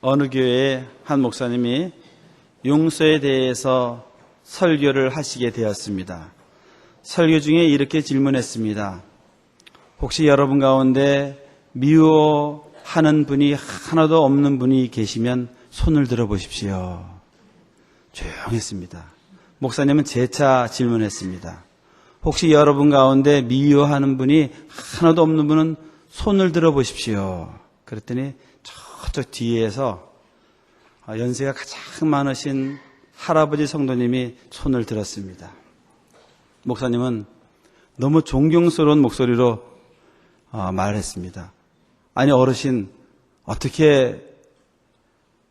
어느 교회의 한 목사님이 용서에 대해서 설교를 하시게 되었습니다. 설교 중에 이렇게 질문했습니다. 혹시 여러분 가운데 미워하는 분이 하나도 없는 분이 계시면 손을 들어 보십시오. 조용했습니다. 목사님은 재차 질문했습니다. 혹시 여러분 가운데 미워하는 분이 하나도 없는 분은 손을 들어 보십시오. 그랬더니 저쪽 뒤에서 연세가 가장 많으신 할아버지 성도님이 손을 들었습니다. 목사님은 너무 존경스러운 목소리로 말했습니다. 아니 어르신, 어떻게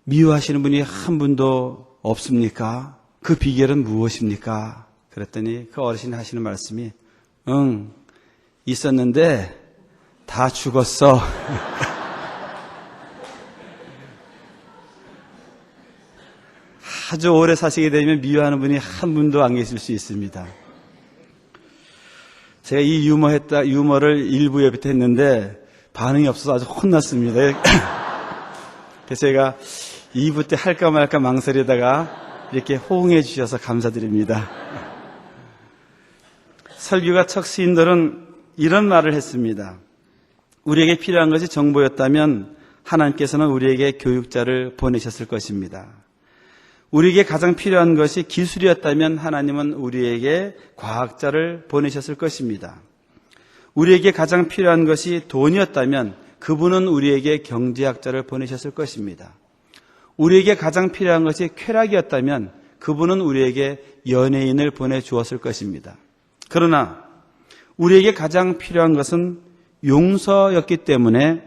미워하시는 분이 한 분도 없습니까? 그 비결은 무엇입니까? 그랬더니 그 어르신이 하시는 말씀이 있었는데 다 죽었어. 아주 오래 사시게 되면 미워하는 분이 한 분도 안 계실 수 있습니다. 제가 이 유머를 1부에부터 했는데 반응이 없어서 아주 혼났습니다. 그래서 제가 2부 때 할까 말까 망설이다가 이렇게 호응해 주셔서 감사드립니다. 설교가 첫 시인들은 이런 말을 했습니다. 우리에게 필요한 것이 정보였다면 하나님께서는 우리에게 교육자를 보내셨을 것입니다. 우리에게 가장 필요한 것이 기술이었다면 하나님은 우리에게 과학자를 보내셨을 것입니다. 우리에게 가장 필요한 것이 돈이었다면 그분은 우리에게 경제학자를 보내셨을 것입니다. 우리에게 가장 필요한 것이 쾌락이었다면 그분은 우리에게 연예인을 보내주었을 것입니다. 그러나 우리에게 가장 필요한 것은 용서였기 때문에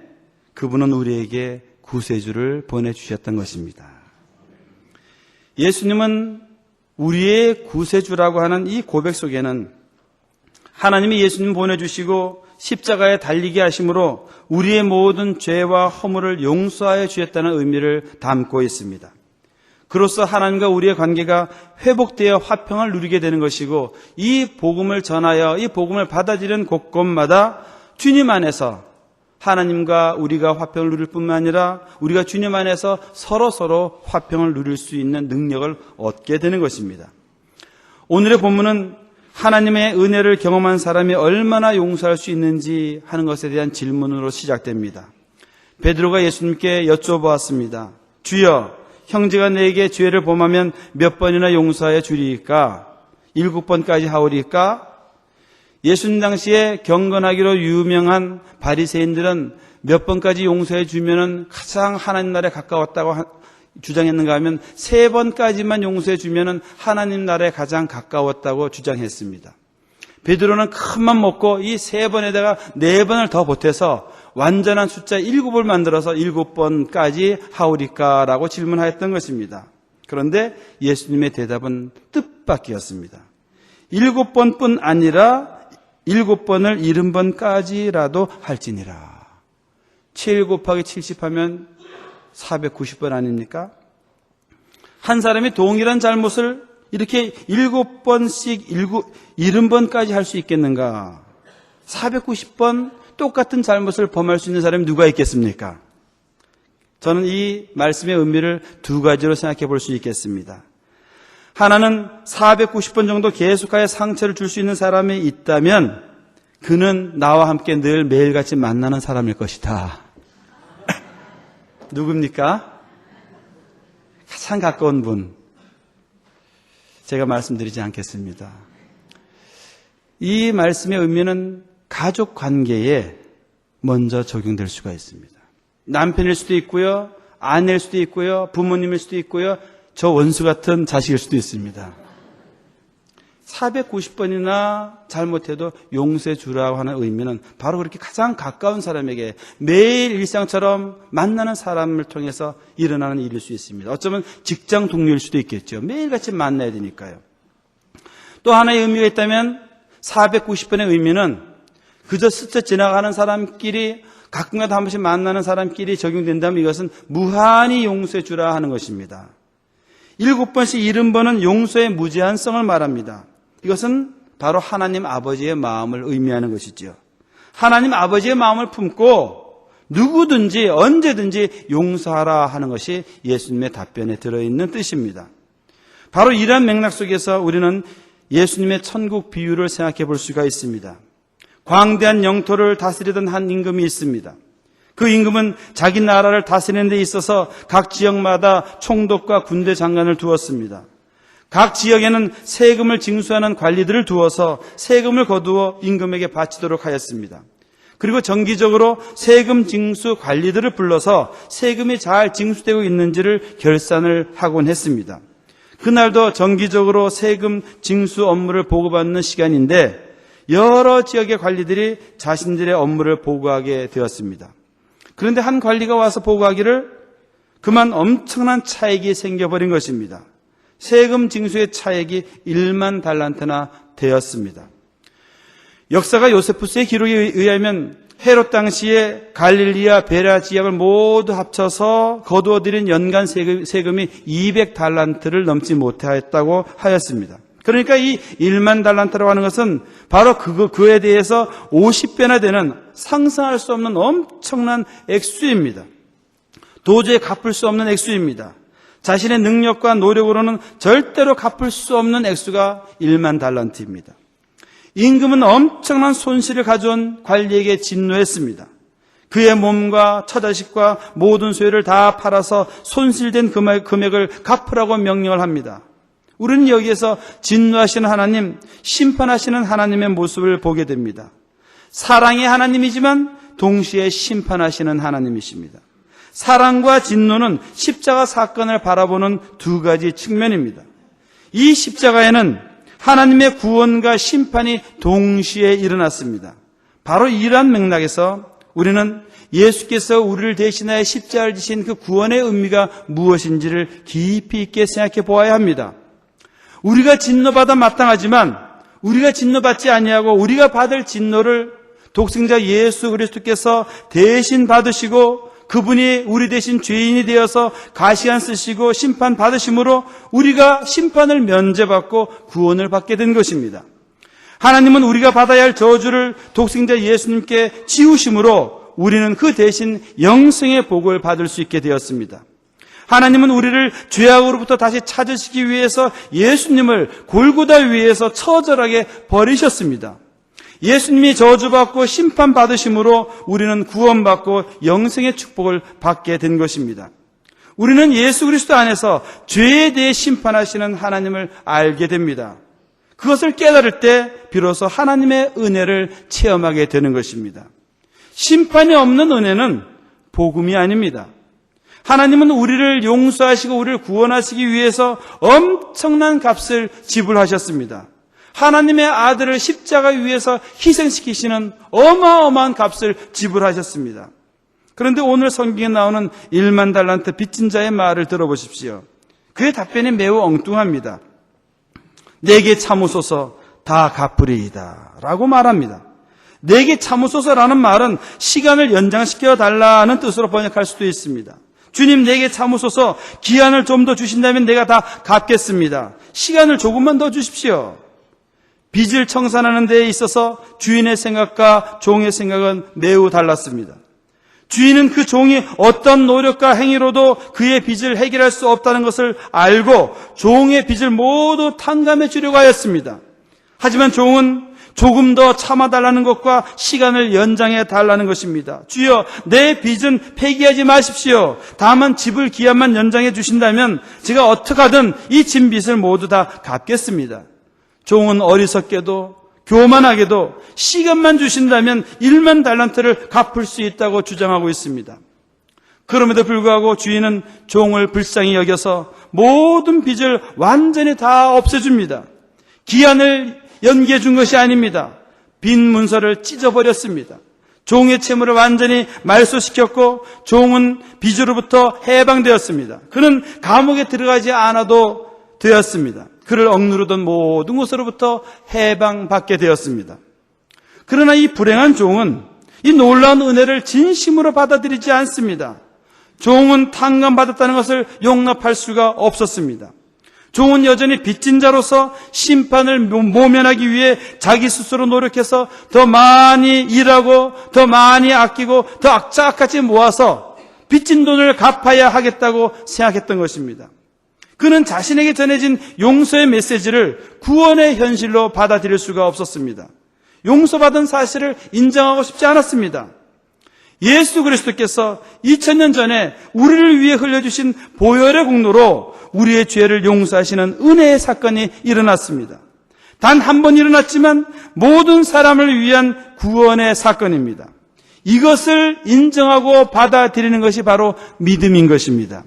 그분은 우리에게 구세주를 보내주셨던 것입니다. 예수님은 우리의 구세주라고 하는 이 고백 속에는 하나님이 예수님 보내주시고 십자가에 달리게 하심으로 우리의 모든 죄와 허물을 용서하여 주셨다는 의미를 담고 있습니다. 그로써 하나님과 우리의 관계가 회복되어 화평을 누리게 되는 것이고 이 복음을 전하여 이 복음을 받아들이는 곳곳마다 주님 안에서 하나님과 우리가 화평을 누릴 뿐만 아니라 우리가 주님 안에서 서로 화평을 누릴 수 있는 능력을 얻게 되는 것입니다. 오늘의 본문은 하나님의 은혜를 경험한 사람이 얼마나 용서할 수 있는지 하는 것에 대한 질문으로 시작됩니다. 베드로가 예수님께 여쭤보았습니다. 주여, 형제가 내게 죄를 범하면 몇 번이나 용서하여 주리이까? 7번까지 하오리이까? 예수님 당시에 경건하기로 유명한 바리새인들은 몇 번까지 용서해 주면은 가장 하나님 나라에 가까웠다고 주장했는가 하면 3번까지만 용서해 주면은 하나님 나라에 가장 가까웠다고 주장했습니다. 베드로는 큰맘 먹고 이 3번에다가 4번을 더 보태서 완전한 숫자 7을 만들어서 7번까지 하오리까라고 질문하였던 것입니다. 그런데 예수님의 대답은 뜻밖이었습니다. 7번뿐 아니라 7번을 70번까지라도 할지니라. 7 곱하기 70 하면 490번 아닙니까? 한 사람이 동일한 잘못을 이렇게 7번씩 70번까지 할 수 있겠는가? 490번 똑같은 잘못을 범할 수 있는 사람이 누가 있겠습니까? 저는 이 말씀의 의미를 2가지로 생각해 볼 수 있겠습니다. 하나는 490번 정도 계속하여 상처를 줄 수 있는 사람이 있다면 그는 나와 함께 늘 매일같이 만나는 사람일 것이다. 누굽니까? 가장 가까운 분. 제가 말씀드리지 않겠습니다. 이 말씀의 의미는 가족 관계에 먼저 적용될 수가 있습니다. 남편일 수도 있고요, 아내일 수도 있고요, 부모님일 수도 있고요, 저 원수 같은 자식일 수도 있습니다. 490번이나 잘못해도 용서해 주라고 하는 의미는 바로 그렇게 가장 가까운 사람에게 매일 일상처럼 만나는 사람을 통해서 일어나는 일일 수 있습니다. 어쩌면 직장 동료일 수도 있겠죠. 매일같이 만나야 되니까요. 또 하나의 의미가 있다면 490번의 의미는 그저 스쳐 지나가는 사람끼리 가끔가다 한 번씩 만나는 사람끼리 적용된다면 이것은 무한히 용서해 주라 하는 것입니다. 7번씩 70번은 용서의 무제한성을 말합니다. 이것은 바로 하나님 아버지의 마음을 의미하는 것이죠. 하나님 아버지의 마음을 품고 누구든지 언제든지 용서하라 하는 것이 예수님의 답변에 들어있는 뜻입니다. 바로 이러한 맥락 속에서 우리는 예수님의 천국 비유를 생각해 볼 수가 있습니다. 광대한 영토를 다스리던 한 임금이 있습니다. 그 임금은 자기 나라를 다스리는 데 있어서 각 지역마다 총독과 군대 장관을 두었습니다. 각 지역에는 세금을 징수하는 관리들을 두어서 세금을 거두어 임금에게 바치도록 하였습니다. 그리고 정기적으로 세금 징수 관리들을 불러서 세금이 잘 징수되고 있는지를 결산을 하곤 했습니다. 그날도 정기적으로 세금 징수 업무를 보고받는 시간인데 여러 지역의 관리들이 자신들의 업무를 보고하게 되었습니다. 그런데 한 관리가 와서 보고하기를 그만 엄청난 차익이 생겨버린 것입니다. 세금 징수의 차익이 1만 달란트나 되었습니다. 역사가 요세푸스의 기록에 의하면 헤롯 당시에 갈릴리와 베라 지역을 모두 합쳐서 거두어들인 연간 세금이 200달란트를 넘지 못하였다고 하였습니다. 그러니까 이 1만 달란트라고 하는 것은 바로 그에 대해서 50배나 되는 상상할 수 없는 엄청난 액수입니다. 도저히 갚을 수 없는 액수입니다. 자신의 능력과 노력으로는 절대로 갚을 수 없는 액수가 1만 달란트입니다. 임금은 엄청난 손실을 가져온 관리에게 진노했습니다. 그의 몸과 처자식과 모든 소유를 다 팔아서 손실된 금액을 갚으라고 명령을 합니다. 우리는 여기에서 진노하시는 하나님, 심판하시는 하나님의 모습을 보게 됩니다. 사랑의 하나님이지만 동시에 심판하시는 하나님이십니다. 사랑과 진노는 십자가 사건을 바라보는 두 가지 측면입니다. 이 십자가에는 하나님의 구원과 심판이 동시에 일어났습니다. 바로 이러한 맥락에서 우리는 예수께서 우리를 대신하여 십자가를 지신 그 구원의 의미가 무엇인지를 깊이 있게 생각해 보아야 합니다. 우리가 진노받아 마땅하지만 우리가 진노받지 아니하고 우리가 받을 진노를 독생자 예수 그리스도께서 대신 받으시고 그분이 우리 대신 죄인이 되어서 가시관 쓰시고 심판 받으심으로 우리가 심판을 면제받고 구원을 받게 된 것입니다. 하나님은 우리가 받아야 할 저주를 독생자 예수님께 지우심으로 우리는 그 대신 영생의 복을 받을 수 있게 되었습니다. 하나님은 우리를 죄악으로부터 다시 찾으시기 위해서 예수님을 골고다 위에서 처절하게 버리셨습니다. 예수님이 저주받고 심판받으심으로 우리는 구원받고 영생의 축복을 받게 된 것입니다. 우리는 예수 그리스도 안에서 죄에 대해 심판하시는 하나님을 알게 됩니다. 그것을 깨달을 때 비로소 하나님의 은혜를 체험하게 되는 것입니다. 심판이 없는 은혜는 복음이 아닙니다. 하나님은 우리를 용서하시고 우리를 구원하시기 위해서 엄청난 값을 지불하셨습니다. 하나님의 아들을 십자가 위에서 희생시키시는 어마어마한 값을 지불하셨습니다. 그런데 오늘 성경에 나오는 1만 달란트 빚진 자의 말을 들어보십시오. 그의 답변이 매우 엉뚱합니다. 내게 참으소서 다 갚으리이다 라고 말합니다. 내게 참으소서라는 말은 시간을 연장시켜 달라는 뜻으로 번역할 수도 있습니다. 주님 내게 참으소서, 기한을 좀 더 주신다면 내가 다 갚겠습니다. 시간을 조금만 더 주십시오. 빚을 청산하는 데에 있어서 주인의 생각과 종의 생각은 매우 달랐습니다. 주인은 그 종이 어떤 노력과 행위로도 그의 빚을 해결할 수 없다는 것을 알고 종의 빚을 모두 탕감해 주려고 하였습니다. 하지만 종은 조금 더 참아달라는 것과 시간을 연장해 달라는 것입니다. 주여, 내 빚은 폐기하지 마십시오. 다만 지불 기한만 연장해 주신다면 제가 어떻게 하든 이 진 빚을 모두 다 갚겠습니다. 종은 어리석게도 교만하게도 시간만 주신다면 1만 달란트를 갚을 수 있다고 주장하고 있습니다. 그럼에도 불구하고 주인은 종을 불쌍히 여겨서 모든 빚을 완전히 다 없애줍니다. 기한을 연기해 준 것이 아닙니다. 빚 문서를 찢어버렸습니다. 종의 채무를 완전히 말소시켰고 종은 빚으로부터 해방되었습니다. 그는 감옥에 들어가지 않아도 되었습니다. 그를 억누르던 모든 것으로부터 해방받게 되었습니다. 그러나 이 불행한 종은 이 놀라운 은혜를 진심으로 받아들이지 않습니다. 종은 탕감받았다는 것을 용납할 수가 없었습니다. 종은 여전히 빚진 자로서 심판을 모면하기 위해 자기 스스로 노력해서 더 많이 일하고 더 많이 아끼고 더 악착같이 모아서 빚진 돈을 갚아야 하겠다고 생각했던 것입니다. 그는 자신에게 전해진 용서의 메시지를 구원의 현실로 받아들일 수가 없었습니다. 용서받은 사실을 인정하고 싶지 않았습니다. 예수 그리스도께서 2000년 전에 우리를 위해 흘려주신 보혈의 공로로 우리의 죄를 용서하시는 은혜의 사건이 일어났습니다. 단 한 번 일어났지만 모든 사람을 위한 구원의 사건입니다. 이것을 인정하고 받아들이는 것이 바로 믿음인 것입니다.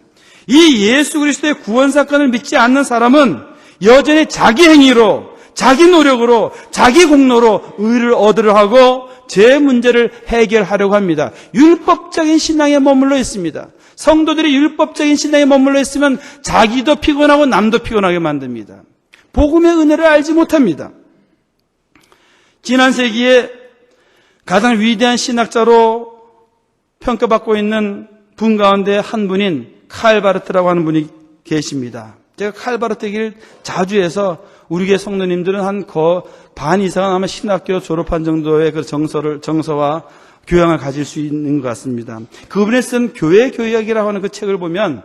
이 예수 그리스도의 구원 사건을 믿지 않는 사람은 여전히 자기 행위로, 자기 노력으로, 자기 공로로 의를 얻으려 하고 제 문제를 해결하려고 합니다. 율법적인 신앙에 머물러 있습니다. 성도들이 율법적인 신앙에 머물러 있으면 자기도 피곤하고 남도 피곤하게 만듭니다. 복음의 은혜를 알지 못합니다. 지난 세기에 가장 위대한 신학자로 평가받고 있는 분 가운데 한 분인 칼 바르트라고 하는 분이 계십니다. 제가 칼 바르트 얘기를 자주 해서 우리 교회 성도님들은 한 반 이상은 아마 신학교 졸업한 정도의 그 정서와 교양을 가질 수 있는 것 같습니다. 그분이 쓴 교회 교역이라고 하는 그 책을 보면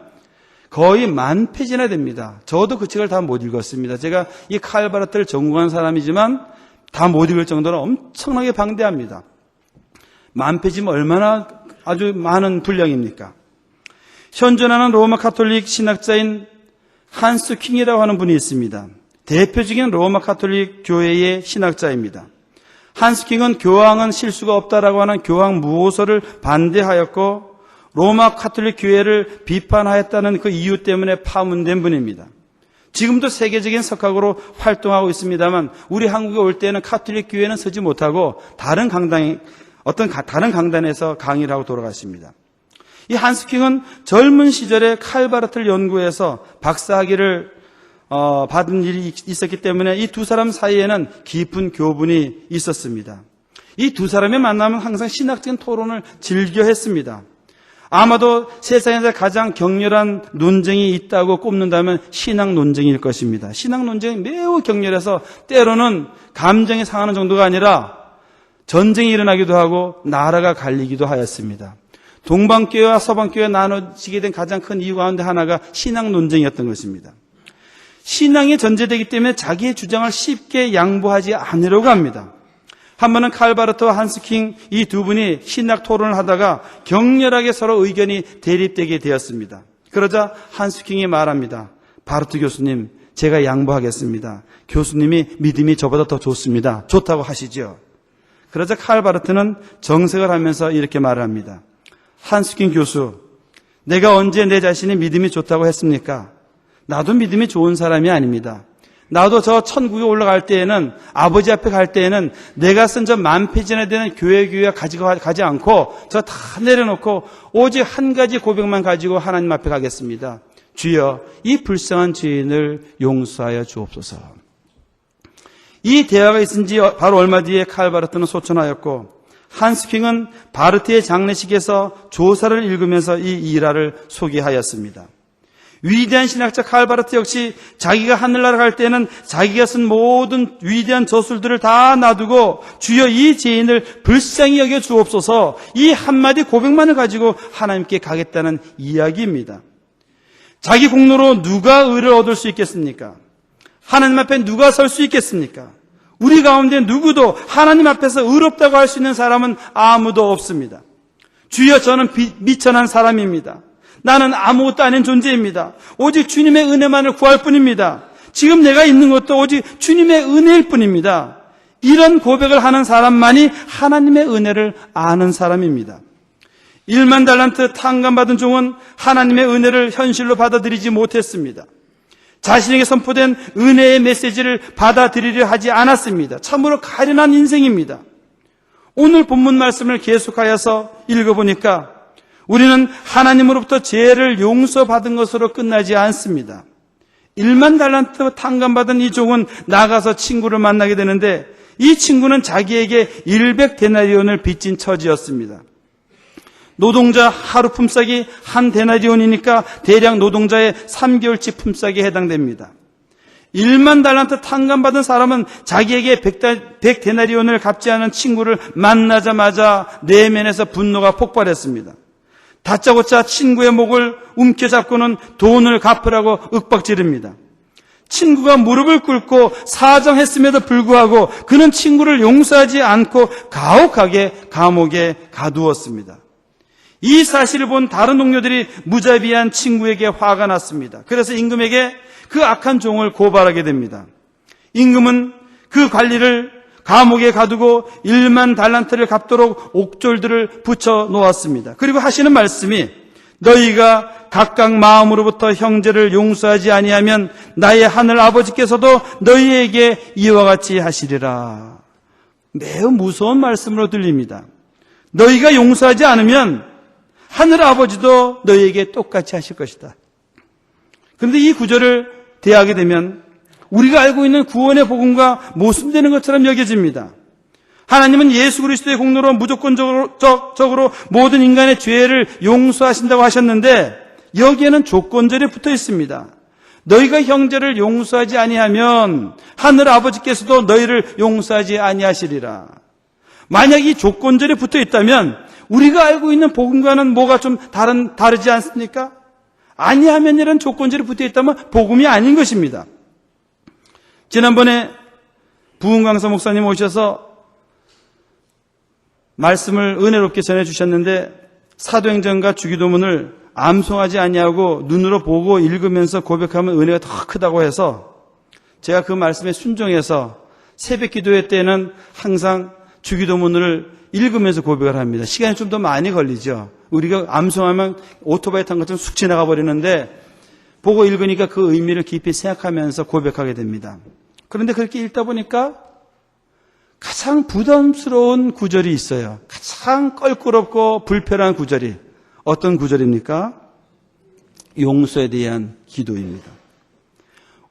거의 10,000페이지나 됩니다. 저도 그 책을 다 못 읽었습니다. 제가 이 칼 바르트를 전공한 사람이지만 다 못 읽을 정도로 엄청나게 방대합니다. 10,000페이지면 얼마나 아주 많은 분량입니까? 현존하는 로마 가톨릭 신학자인 한스 킹이라고 하는 분이 있습니다. 대표적인 로마 가톨릭 교회의 신학자입니다. 한스 킹은 교황은 실수가 없다라고 하는 교황 무호서를 반대하였고 로마 가톨릭 교회를 비판하였다는 그 이유 때문에 파문된 분입니다. 지금도 세계적인 석학으로 활동하고 있습니다만 우리 한국에 올 때는 가톨릭 교회는 서지 못하고 다른 강단에서 강의를 하고 돌아갔습니다. 이 한스 킹은 젊은 시절에 칼 바르트를 연구해서 박사학위를 받은 일이 있었기 때문에 이 두 사람 사이에는 깊은 교분이 있었습니다. 이 두 사람의 만남은 항상 신학적인 토론을 즐겨 했습니다. 아마도 세상에서 가장 격렬한 논쟁이 있다고 꼽는다면 신학 논쟁일 것입니다. 신학 논쟁이 매우 격렬해서 때로는 감정이 상하는 정도가 아니라 전쟁이 일어나기도 하고 나라가 갈리기도 하였습니다. 동방교회와 서방교회가 나눠지게 된 가장 큰 이유 가운데 하나가 신학 논쟁이었던 것입니다. 신앙이 전제되기 때문에 자기의 주장을 쉽게 양보하지 않으려고 합니다. 한 번은 칼 바르트와 한스 킹 이 두 분이 신학 토론을 하다가 격렬하게 서로 의견이 대립되게 되었습니다. 그러자 한스 킹이 말합니다. 바르트 교수님, 제가 양보하겠습니다. 교수님이 믿음이 저보다 더 좋습니다. 좋다고 하시죠. 그러자 칼 바르트는 정색을 하면서 이렇게 말을 합니다. 한스 킹 교수, 내가 언제 내 자신이 믿음이 좋다고 했습니까? 나도 믿음이 좋은 사람이 아닙니다. 나도 저 천국에 올라갈 때에는 아버지 앞에 갈 때에는 내가 쓴 저 10,000페이지나 되는 교회 가지 않고 저 다 내려놓고 오직 한 가지 고백만 가지고 하나님 앞에 가겠습니다. 주여, 이 불쌍한 죄인을 용서하여 주옵소서. 이 대화가 있은 지 바로 얼마 뒤에 칼 바르트는 소천하였고 한스 킹은 바르트의 장례식에서 조사를 읽으면서 이 일화를 소개하였습니다. 위대한 신학자 칼 바르트 역시 자기가 하늘나라 갈 때는 자기가 쓴 모든 위대한 저술들을 다 놔두고 주여 이 죄인을 불쌍히 여겨 주옵소서 이 한마디 고백만을 가지고 하나님께 가겠다는 이야기입니다. 자기 공로로 누가 의를 얻을 수 있겠습니까? 하나님 앞에 누가 설 수 있겠습니까? 우리 가운데 누구도 하나님 앞에서 의롭다고 할 수 있는 사람은 아무도 없습니다. 주여, 저는 미천한 사람입니다. 나는 아무것도 아닌 존재입니다. 오직 주님의 은혜만을 구할 뿐입니다. 지금 내가 있는 것도 오직 주님의 은혜일 뿐입니다. 이런 고백을 하는 사람만이 하나님의 은혜를 아는 사람입니다. 1만 달란트 탕감받은 종은 하나님의 은혜를 현실로 받아들이지 못했습니다. 자신에게 선포된 은혜의 메시지를 받아들이려 하지 않았습니다. 참으로 가련한 인생입니다. 오늘 본문 말씀을 계속하여서 읽어보니까 우리는 하나님으로부터 죄를 용서받은 것으로 끝나지 않습니다. 1만 달란트 탕감받은 이 종은 나가서 친구를 만나게 되는데 이 친구는 자기에게 100데나리온을 빚진 처지였습니다. 노동자 하루 품삯이 한 데나리온이니까 대략 노동자의 3개월치 품삯에 해당됩니다. 1만 달란트 탕감받은 사람은 자기에게 100데나리온을 갚지 않은 친구를 만나자마자 내면에서 분노가 폭발했습니다. 다짜고짜 친구의 목을 움켜잡고는 돈을 갚으라고 윽박지릅니다. 친구가 무릎을 꿇고 사정했음에도 불구하고 그는 친구를 용서하지 않고 가혹하게 감옥에 가두었습니다. 이 사실을 본 다른 동료들이 무자비한 친구에게 화가 났습니다. 그래서 임금에게 그 악한 종을 고발하게 됩니다. 임금은 그 관리를 감옥에 가두고 1만 달란트를 갚도록 옥졸들을 붙여 놓았습니다. 그리고 하시는 말씀이 너희가 각각 마음으로부터 형제를 용서하지 아니하면 나의 하늘 아버지께서도 너희에게 이와 같이 하시리라. 매우 무서운 말씀으로 들립니다. 너희가 용서하지 않으면 하늘 아버지도 너희에게 똑같이 하실 것이다. 그런데 이 구절을 대하게 되면 우리가 알고 있는 구원의 복음과 모순되는 것처럼 여겨집니다. 하나님은 예수 그리스도의 공로로 무조건적으로 모든 인간의 죄를 용서하신다고 하셨는데 여기에는 조건절이 붙어 있습니다. 너희가 형제를 용서하지 아니하면 하늘 아버지께서도 너희를 용서하지 아니하시리라. 만약 이 조건절이 붙어 있다면 우리가 알고 있는 복음과는 뭐가 좀 다르지 않습니까? 아니하면이라는 조건절이 붙어 있다면 복음이 아닌 것입니다. 지난번에 부흥강사 목사님 오셔서 말씀을 은혜롭게 전해주셨는데 사도행전과 주기도문을 암송하지 아니하고 눈으로 보고 읽으면서 고백하면 은혜가 더 크다고 해서 제가 그 말씀에 순종해서 새벽 기도회 때는 항상 주기도문을 읽으면서 고백을 합니다. 시간이 좀 더 많이 걸리죠. 우리가 암송하면 오토바이 탄 것처럼 쑥 지나가 버리는데 보고 읽으니까 그 의미를 깊이 생각하면서 고백하게 됩니다. 그런데 그렇게 읽다 보니까 가장 부담스러운 구절이 있어요. 가장 껄끄럽고 불편한 구절이 어떤 구절입니까? 용서에 대한 기도입니다.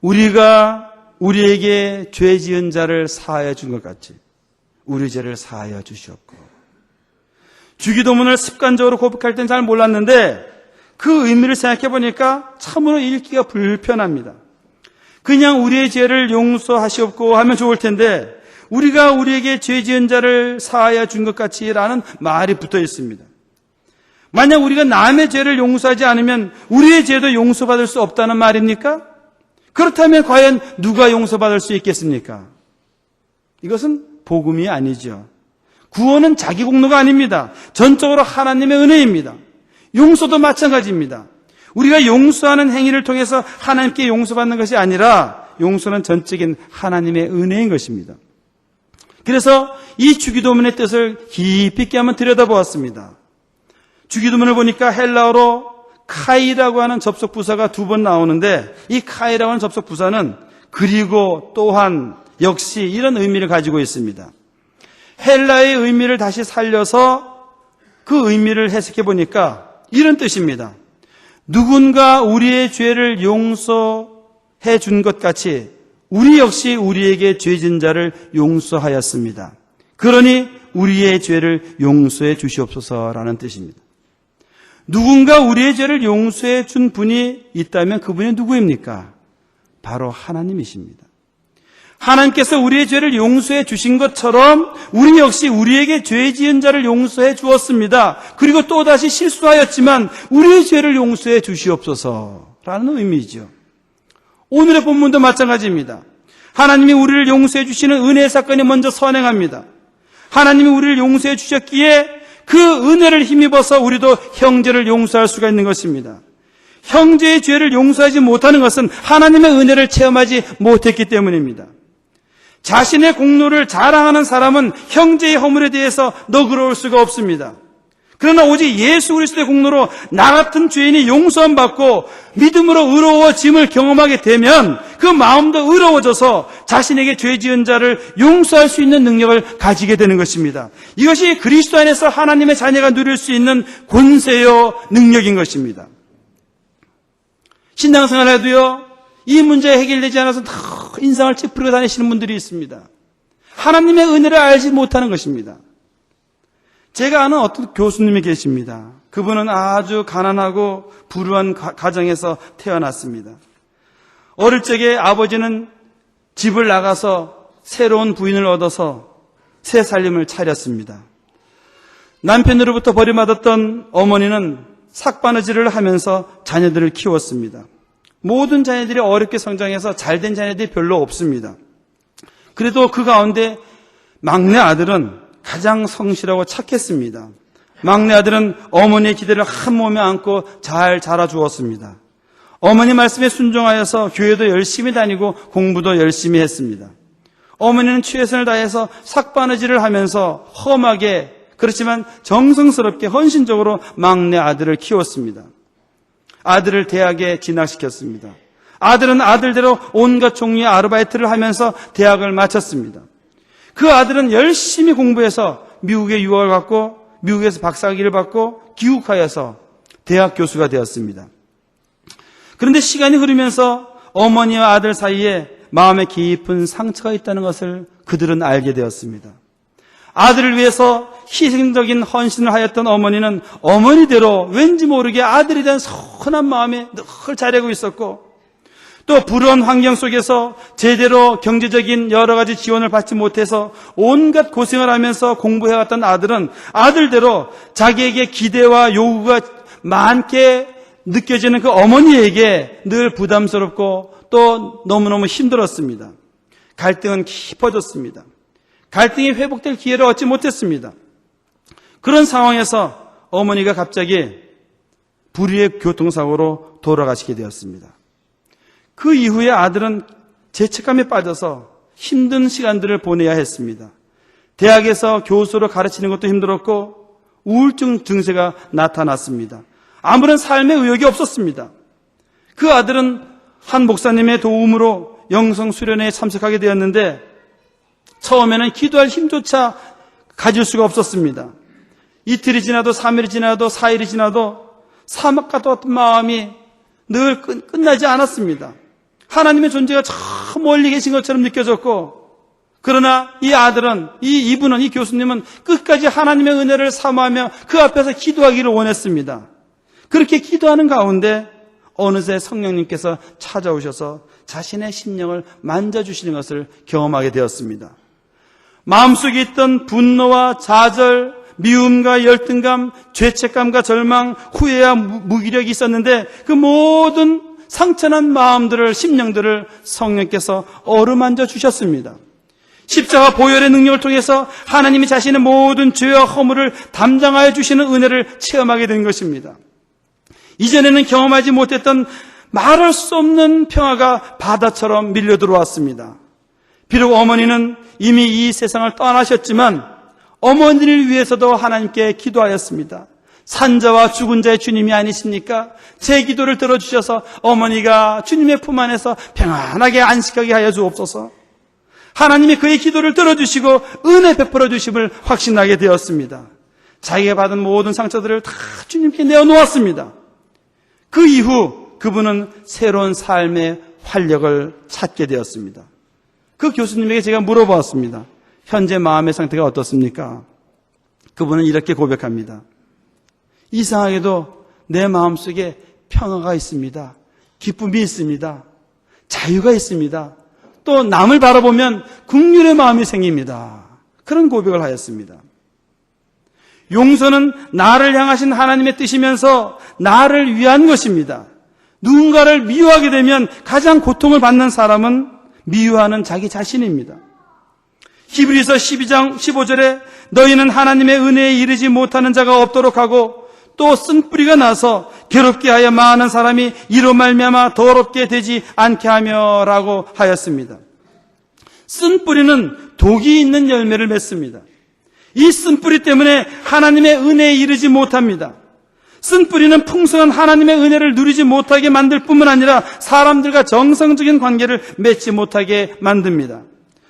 우리가 우리에게 죄 지은 자를 사하여 준 것 같이 우리 죄를 사하여 주시옵고. 주기도문을 습관적으로 고백할 땐 잘 몰랐는데 그 의미를 생각해 보니까 참으로 읽기가 불편합니다. 그냥 우리의 죄를 용서하시옵고 하면 좋을 텐데 우리가 우리에게 죄 지은 자를 사하여 준 것 같이 라는 말이 붙어 있습니다. 만약 우리가 남의 죄를 용서하지 않으면 우리의 죄도 용서받을 수 없다는 말입니까? 그렇다면 과연 누가 용서받을 수 있겠습니까? 이것은 복음이 아니죠. 구원은 자기 공로가 아닙니다. 전적으로 하나님의 은혜입니다. 용서도 마찬가지입니다. 우리가 용서하는 행위를 통해서 하나님께 용서받는 것이 아니라 용서는 전적인 하나님의 은혜인 것입니다. 그래서 이 주기도문의 뜻을 깊이 있게 한번 들여다보았습니다. 주기도문을 보니까 헬라어로 카이라고 하는 접속 부사가 2번 나오는데 이 카이라고 하는 접속 부사는 그리고 또한 역시 이런 의미를 가지고 있습니다. 헬라의 의미를 다시 살려서 그 의미를 해석해 보니까 이런 뜻입니다. 누군가 우리의 죄를 용서해 준 것 같이 우리 역시 우리에게 죄진 자를 용서하였습니다. 그러니 우리의 죄를 용서해 주시옵소서라는 뜻입니다. 누군가 우리의 죄를 용서해 준 분이 있다면 그분이 누구입니까? 바로 하나님이십니다. 하나님께서 우리의 죄를 용서해 주신 것처럼 우리 역시 우리에게 죄 지은 자를 용서해 주었습니다. 그리고 또다시 실수하였지만 우리의 죄를 용서해 주시옵소서라는 의미죠. 오늘의 본문도 마찬가지입니다. 하나님이 우리를 용서해 주시는 은혜의 사건이 먼저 선행합니다. 하나님이 우리를 용서해 주셨기에 그 은혜를 힘입어서 우리도 형제를 용서할 수가 있는 것입니다. 형제의 죄를 용서하지 못하는 것은 하나님의 은혜를 체험하지 못했기 때문입니다. 자신의 공로를 자랑하는 사람은 형제의 허물에 대해서 너그러울 수가 없습니다. 그러나 오직 예수 그리스도의 공로로 나 같은 죄인이 용서함 받고 믿음으로 의로워짐을 경험하게 되면 그 마음도 의로워져서 자신에게 죄 지은 자를 용서할 수 있는 능력을 가지게 되는 것입니다. 이것이 그리스도 안에서 하나님의 자녀가 누릴 수 있는 권세요 능력인 것입니다. 신앙생활에도요, 이 문제가 해결되지 않아서 더 인상을 찌푸리고 다니시는 분들이 있습니다. 하나님의 은혜를 알지 못하는 것입니다. 제가 아는 어떤 교수님이 계십니다. 그분은 아주 가난하고 불우한 가정에서 태어났습니다. 어릴 적에 아버지는 집을 나가서 새로운 부인을 얻어서 새 살림을 차렸습니다. 남편으로부터 버림받았던 어머니는 삭바느질을 하면서 자녀들을 키웠습니다. 모든 자녀들이 어렵게 성장해서 잘된 자녀들이 별로 없습니다. 그래도 그 가운데 막내 아들은 가장 성실하고 착했습니다. 막내 아들은 어머니의 기대를 한 몸에 안고 잘 자라주었습니다. 어머니 말씀에 순종하여서 교회도 열심히 다니고 공부도 열심히 했습니다. 어머니는 최선을 다해서 삭바느질을 하면서 험하게 그렇지만 정성스럽게 헌신적으로 막내 아들을 키웠습니다. 아들을 대학에 진학시켰습니다. 아들은 아들대로 온갖 종류의 아르바이트를 하면서 대학을 마쳤습니다. 그 아들은 열심히 공부해서 미국에 유학을 갔고 미국에서 박사학위를 받고 귀국하여서 대학 교수가 되었습니다. 그런데 시간이 흐르면서 어머니와 아들 사이에 마음에 깊은 상처가 있다는 것을 그들은 알게 되었습니다. 아들을 위해서 희생적인 헌신을 하였던 어머니는 어머니대로 왠지 모르게 아들에 대한 선한 마음에 늘 자라고 있었고, 또 불우한 환경 속에서 제대로 경제적인 여러 가지 지원을 받지 못해서 온갖 고생을 하면서 공부해왔던 아들은 아들대로 자기에게 기대와 요구가 많게 느껴지는 그 어머니에게 늘 부담스럽고 또 너무너무 힘들었습니다. 갈등은 깊어졌습니다. 갈등이 회복될 기회를 얻지 못했습니다. 그런 상황에서 어머니가 갑자기 불의의 교통사고로 돌아가시게 되었습니다. 그 이후에 아들은 죄책감에 빠져서 힘든 시간들을 보내야 했습니다. 대학에서 교수로 가르치는 것도 힘들었고 우울증 증세가 나타났습니다. 아무런 삶의 의욕이 없었습니다. 그 아들은 한 목사님의 도움으로 영성 수련회에 참석하게 되었는데 처음에는 기도할 힘조차 가질 수가 없었습니다. 이틀이 지나도 3일이 지나도 4일이 지나도 사막과 같은 마음이 늘 끝나지 않았습니다. 하나님의 존재가 저 멀리 계신 것처럼 느껴졌고, 그러나 이 아들은, 이 교수님은 끝까지 하나님의 은혜를 사모하며 그 앞에서 기도하기를 원했습니다. 그렇게 기도하는 가운데 어느새 성령님께서 찾아오셔서 자신의 심령을 만져주시는 것을 경험하게 되었습니다. 마음속에 있던 분노와 좌절, 미움과 열등감, 죄책감과 절망, 후회와 무기력이 있었는데 그 모든 상처난 마음들을, 심령들을 성령께서 어루만져 주셨습니다. 십자가 보혈의 능력을 통해서 하나님이 자신의 모든 죄와 허물을 담당하여 주시는 은혜를 체험하게 된 것입니다. 이전에는 경험하지 못했던 말할 수 없는 평화가 바다처럼 밀려 들어왔습니다. 비록 어머니는 이미 이 세상을 떠나셨지만 어머니를 위해서도 하나님께 기도하였습니다. 산자와 죽은 자의 주님이 아니십니까? 제 기도를 들어주셔서 어머니가 주님의 품 안에서 평안하게 안식하게 하여 주옵소서. 하나님이 그의 기도를 들어주시고 은혜 베풀어 주심을 확신하게 되었습니다. 자기가 받은 모든 상처들을 다 주님께 내어놓았습니다. 그 이후 그분은 새로운 삶의 활력을 찾게 되었습니다. 그 교수님에게 제가 물어보았습니다. 현재 마음의 상태가 어떻습니까? 그분은 이렇게 고백합니다. 이상하게도 내 마음속에 평화가 있습니다. 기쁨이 있습니다. 자유가 있습니다. 또 남을 바라보면 긍휼의 마음이 생깁니다. 그런 고백을 하였습니다. 용서는 나를 향하신 하나님의 뜻이면서 나를 위한 것입니다. 누군가를 미워하게 되면 가장 고통을 받는 사람은 미워하는 자기 자신입니다. 히브리서 12장 15절에 너희는 하나님의 은혜에 이르지 못하는 자가 없도록 하고 또 쓴뿌리가 나서 괴롭게 하여 많은 사람이 이로 말미암아 더럽게 되지 않게 하며 라고 하였습니다. 쓴뿌리는 독이 있는 열매를 맺습니다. 이 쓴뿌리 때문에 하나님의 은혜에 이르지 못합니다. 쓴뿌리는 풍성한 하나님의 은혜를 누리지 못하게 만들 뿐만 아니라 사람들과 정상적인 관계를 맺지 못하게 만듭니다.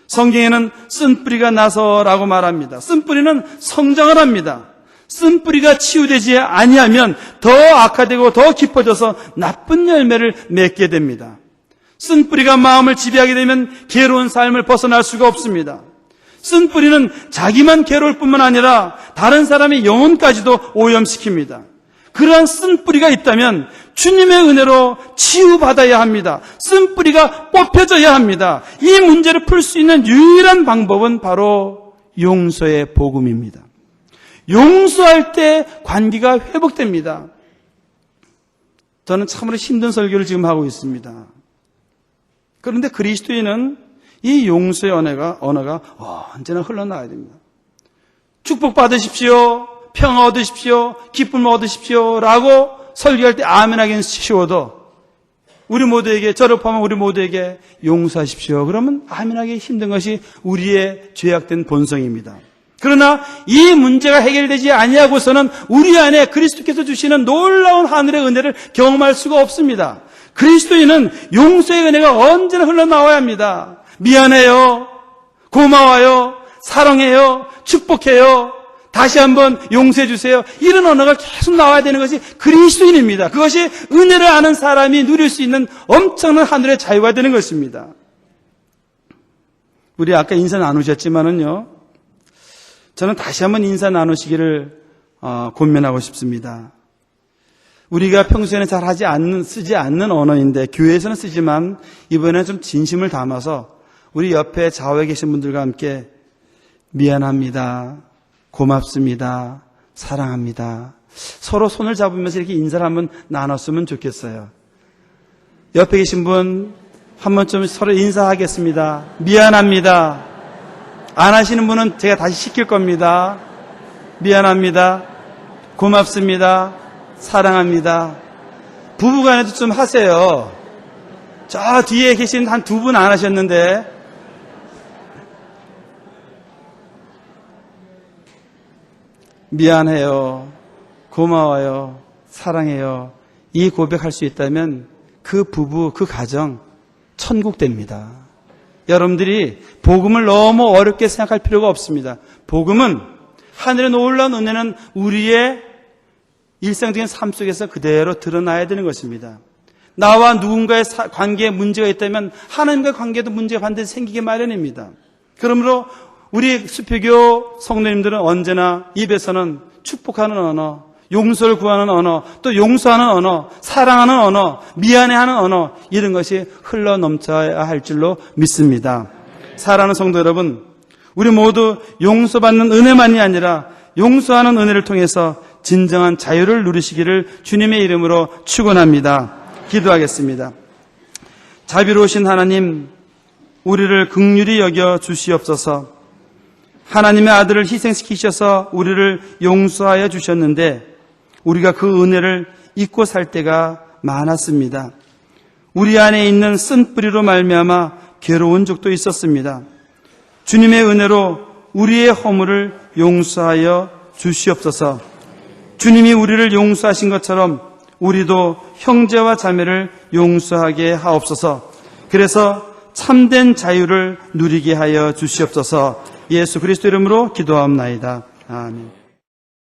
성경에는 쓴뿌리가 나서라고 말합니다. 쓴뿌리는 성장을 합니다. 쓴뿌리가 치유되지 아니하면 더 악화되고 더 깊어져서 나쁜 열매를 맺게 됩니다. 쓴뿌리가 마음을 지배하게 되면 괴로운 삶을 벗어날 수가 없습니다. 쓴뿌리는 자기만 괴로울 뿐만 아니라 다른 사람의 영혼까지도 오염시킵니다. 그러한 쓴뿌리가 있다면 주님의 은혜로 치유받아야 합니다. 쓴뿌리가 뽑혀져야 합니다. 이 문제를 풀 수 있는 유일한 방법은 바로 용서의 복음입니다. 용서할 때 관계가 회복됩니다. 저는 참으로 힘든 설교를 지금 하고 있습니다. 그런데 그리스도인은 이 용서의 언어가 언제나 흘러나와야 됩니다. 축복받으십시오. 평화 얻으십시오. 기쁨을 얻으십시오. 라고 설교할 때 아멘하기는 쉬워도 우리 모두에게, 저를 포함한 우리 모두에게 용서하십시오. 그러면 아멘하기 힘든 것이 우리의 죄악된 본성입니다. 그러나 이 문제가 해결되지 아니하고서는 우리 안에 그리스도께서 주시는 놀라운 하늘의 은혜를 경험할 수가 없습니다. 그리스도인은 용서의 은혜가 언제나 흘러나와야 합니다. 미안해요. 고마워요. 사랑해요. 축복해요. 다시 한번 용서해 주세요. 이런 언어가 계속 나와야 되는 것이 그리스도인입니다. 그것이 은혜를 아는 사람이 누릴 수 있는 엄청난 하늘의 자유가 되는 것입니다. 우리 아까 인사 나누셨지만은요, 저는 다시 한번 인사 나누시기를 권면하고 싶습니다. 우리가 평소에는 잘 쓰지 않는 언어인데 교회에서는 쓰지만 이번에는 좀 진심을 담아서 우리 옆에 좌우에 계신 분들과 함께 미안합니다. 고맙습니다. 사랑합니다. 서로 손을 잡으면서 이렇게 인사를 한번 나눴으면 좋겠어요. 옆에 계신 분 한 번쯤 서로 인사하겠습니다. 미안합니다. 안 하시는 분은 제가 다시 시킬 겁니다. 미안합니다. 고맙습니다. 사랑합니다. 부부간에도 좀 하세요. 저 뒤에 계신 한 두 분 안 하셨는데, 미안해요. 고마워요. 사랑해요. 이 고백할 수 있다면 그 부부, 그 가정 천국 됩니다. 여러분들이 복음을 너무 어렵게 생각할 필요가 없습니다. 복음은, 하늘의 놀라운 은혜는 우리의 일상적인 삶 속에서 그대로 드러나야 되는 것입니다. 나와 누군가의 관계에 문제가 있다면 하나님과의 관계도 문제가 반드시 생기게 마련입니다. 그러므로 우리 수표교 성도님들은 언제나 입에서는 축복하는 언어, 용서를 구하는 언어, 또 용서하는 언어, 사랑하는 언어, 미안해하는 언어, 이런 것이 흘러 넘쳐야 할 줄로 믿습니다. 사랑하는 성도 여러분, 우리 모두 용서받는 은혜만이 아니라 용서하는 은혜를 통해서 진정한 자유를 누리시기를 주님의 이름으로 축원합니다. 기도하겠습니다. 자비로우신 하나님, 우리를 긍휼히 여겨 주시옵소서. 하나님의 아들을 희생시키셔서 우리를 용서하여 주셨는데 우리가 그 은혜를 잊고 살 때가 많았습니다. 우리 안에 있는 쓴뿌리로 말미암아 괴로운 적도 있었습니다. 주님의 은혜로 우리의 허물을 용서하여 주시옵소서. 주님이 우리를 용서하신 것처럼 우리도 형제와 자매를 용서하게 하옵소서. 그래서 참된 자유를 누리게 하여 주시옵소서. 예수 그리스도 이름으로 기도하옵나이다. 아멘.